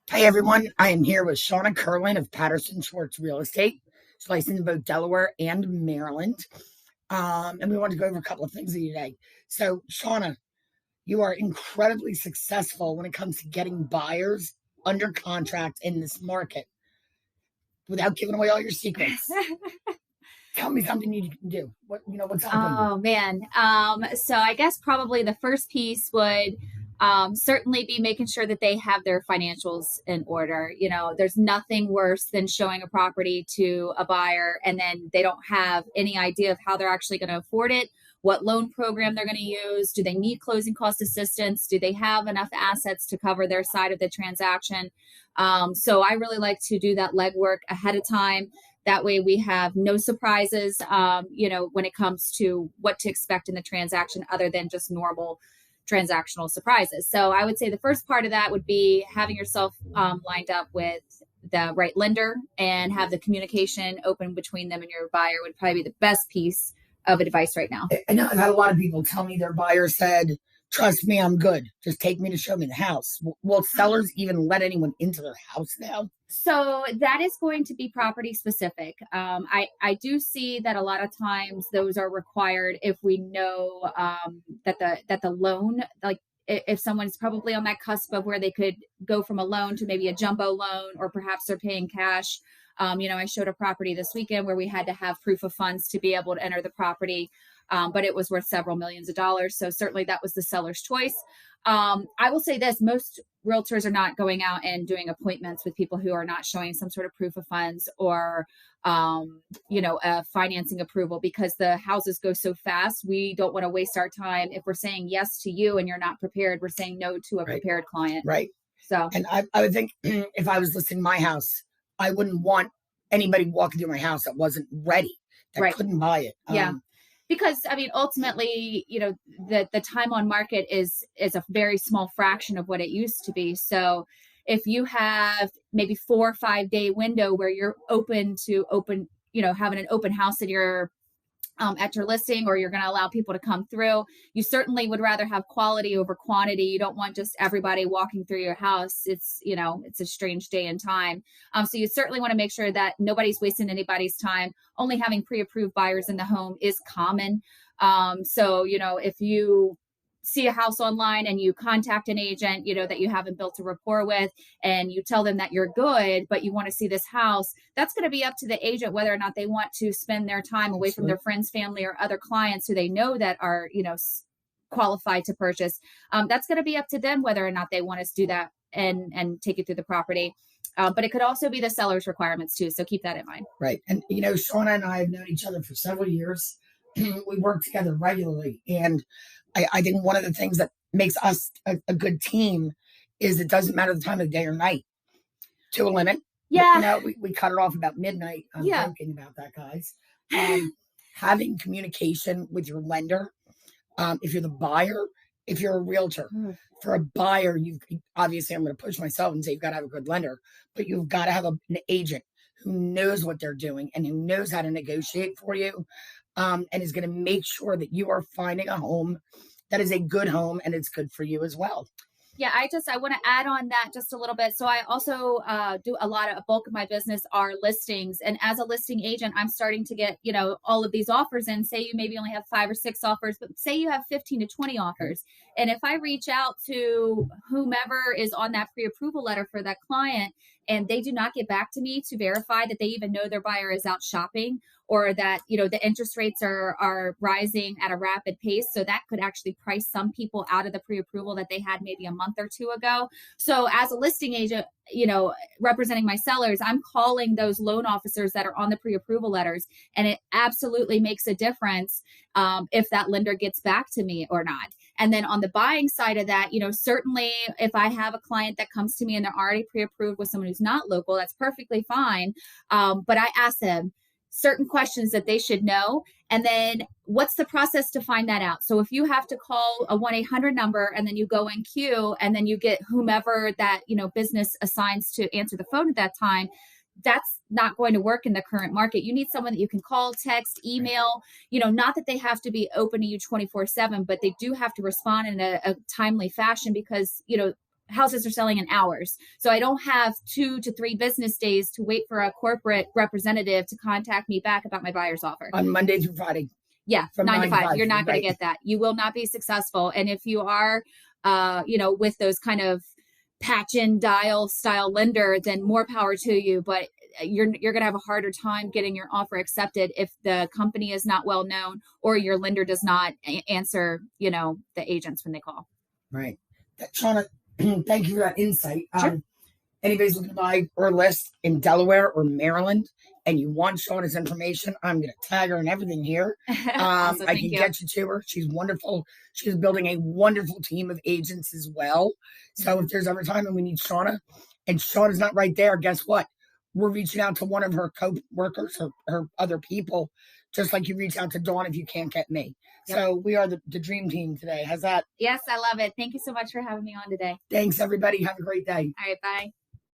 Hey everyone, I am here with Shawna Kirlin of Patterson Schwartz Real Estate. She's licensed in both Delaware and Maryland. And we want to go over a couple of things with you today. So, Shawna, you are incredibly successful when it comes to getting buyers under contract in this market without giving away all your secrets. Tell me something you can do. What's happening? Oh man. So I guess probably the first piece would certainly be making sure that they have their financials in order. There's nothing worse than showing a property to a buyer and then they don't have any idea of how they're actually going to afford it, what loan program they're going to use. Do they need closing cost assistance? Do they have enough assets to cover their side of the transaction? So I really like to do that legwork ahead of time. That way we have no surprises, when it comes to what to expect in the transaction other than just normal transactional surprises. So I would say the first part of that would be having yourself lined up with the right lender and have the communication open between them and your buyer would probably be the best piece of advice right now. I know I've had a lot of people tell me their buyer said, trust me, I'm good. Just take me to show me the house. Will sellers even let anyone into their house now? So that is going to be property specific. I do see that a lot of times those are required if we know that the loan, like if someone's probably on that cusp of where they could go from a loan to maybe a jumbo loan, or perhaps they're paying cash. I showed a property this weekend where we had to have proof of funds to be able to enter the property, but it was worth several millions of dollars. So certainly that was the seller's choice. I will say this, most realtors are not going out and doing appointments with people who are not showing some sort of proof of funds or, a financing approval, because the houses go so fast. We don't want to waste our time. If we're saying yes to you and you're not prepared, we're saying no to a prepared client. Right. So, and I would think if I was listing my house, I wouldn't want anybody walking through my house that wasn't ready, that couldn't buy it. Yeah. Because ultimately, the time on market is a very small fraction of what it used to be. So if you have maybe 4 or 5 day window where you're having an open house at your listing, or you're going to allow people to come through, you certainly would rather have quality over quantity. You don't want just everybody walking through your house. It's a strange day and time. So you certainly want to make sure that nobody's wasting anybody's time. Only having pre-approved buyers in the home is common. So if you see a house online and you contact an agent, that you haven't built a rapport with, and you tell them that you're good, but you want to see this house, that's going to be up to the agent whether or not they want to spend their time away from their friends, family, or other clients who they know that are, qualified to purchase. That's going to be up to them whether or not they want us to do that and take you through the property. But it could also be the seller's requirements too. So keep that in mind. Right. And, Shawna and I have known each other for several years. We work together regularly. And I think one of the things that makes us a good team is it doesn't matter the time of the day or night, to a limit. Yeah. We cut it off about midnight. I'm joking about that, guys. Having communication with your lender, if you're the buyer, if you're a realtor. For a buyer, obviously I'm going to push myself and say you've got to have a good lender, but you've got to have an agent who knows what they're doing and who knows how to negotiate for you. And is going to make sure that you are finding a home that is a good home and it's good for you as well. Yeah, I want to add on that just a little bit. So I also do a bulk of my business are listings. And as a listing agent, I'm starting to get, all of these offers in. Say you maybe only have 5 or 6 offers, but say you have 15 to 20 offers. And if I reach out to whomever is on that pre-approval letter for that client, and they do not get back to me to verify that they even know their buyer is out shopping, or that, the interest rates are rising at a rapid pace. So that could actually price some people out of the pre-approval that they had maybe a month or 2 ago. So as a listing agent, representing my sellers, I'm calling those loan officers that are on the pre-approval letters. And it absolutely makes a difference if that lender gets back to me or not. And then on the buying side of that, certainly if I have a client that comes to me and they're already pre-approved with someone who's not local, that's perfectly fine. But I ask them certain questions that they should know. And then what's the process to find that out? So if you have to call a 1-800 number and then you go in queue and then you get whomever that, business assigns to answer the phone at that time, that's not going to work in the current market. You need someone that you can call, text, email, not that they have to be open to you 24/7, but they do have to respond in a timely fashion because, houses are selling in hours. So I don't have 2 to 3 business days to wait for a corporate representative to contact me back about my buyer's offer. On Monday through Friday. Yeah, from 9 to 5. You're not going right. to get that. You will not be successful. And if you are, with those kind of patch in dial style lender, then more power to you. But you're going to have a harder time getting your offer accepted if the company is not well known or your lender does not answer, the agents when they call. Right. Shawna, thank you for that insight. Sure. Anybody's looking to buy or list in Delaware or Maryland and you want Shawna's information, I'm going to tag her and everything here. Awesome, I can get you to her. She's wonderful. She's building a wonderful team of agents as well. So if there's ever time and we need Shawna and Shawna's not right there, guess what? We're reaching out to one of her co-workers or her other people, just like you reach out to Dawn if you can't get me. Yep. So we are the dream team today. How's that? Yes, I love it. Thank you so much for having me on today. Thanks, everybody. Have a great day. All right, bye.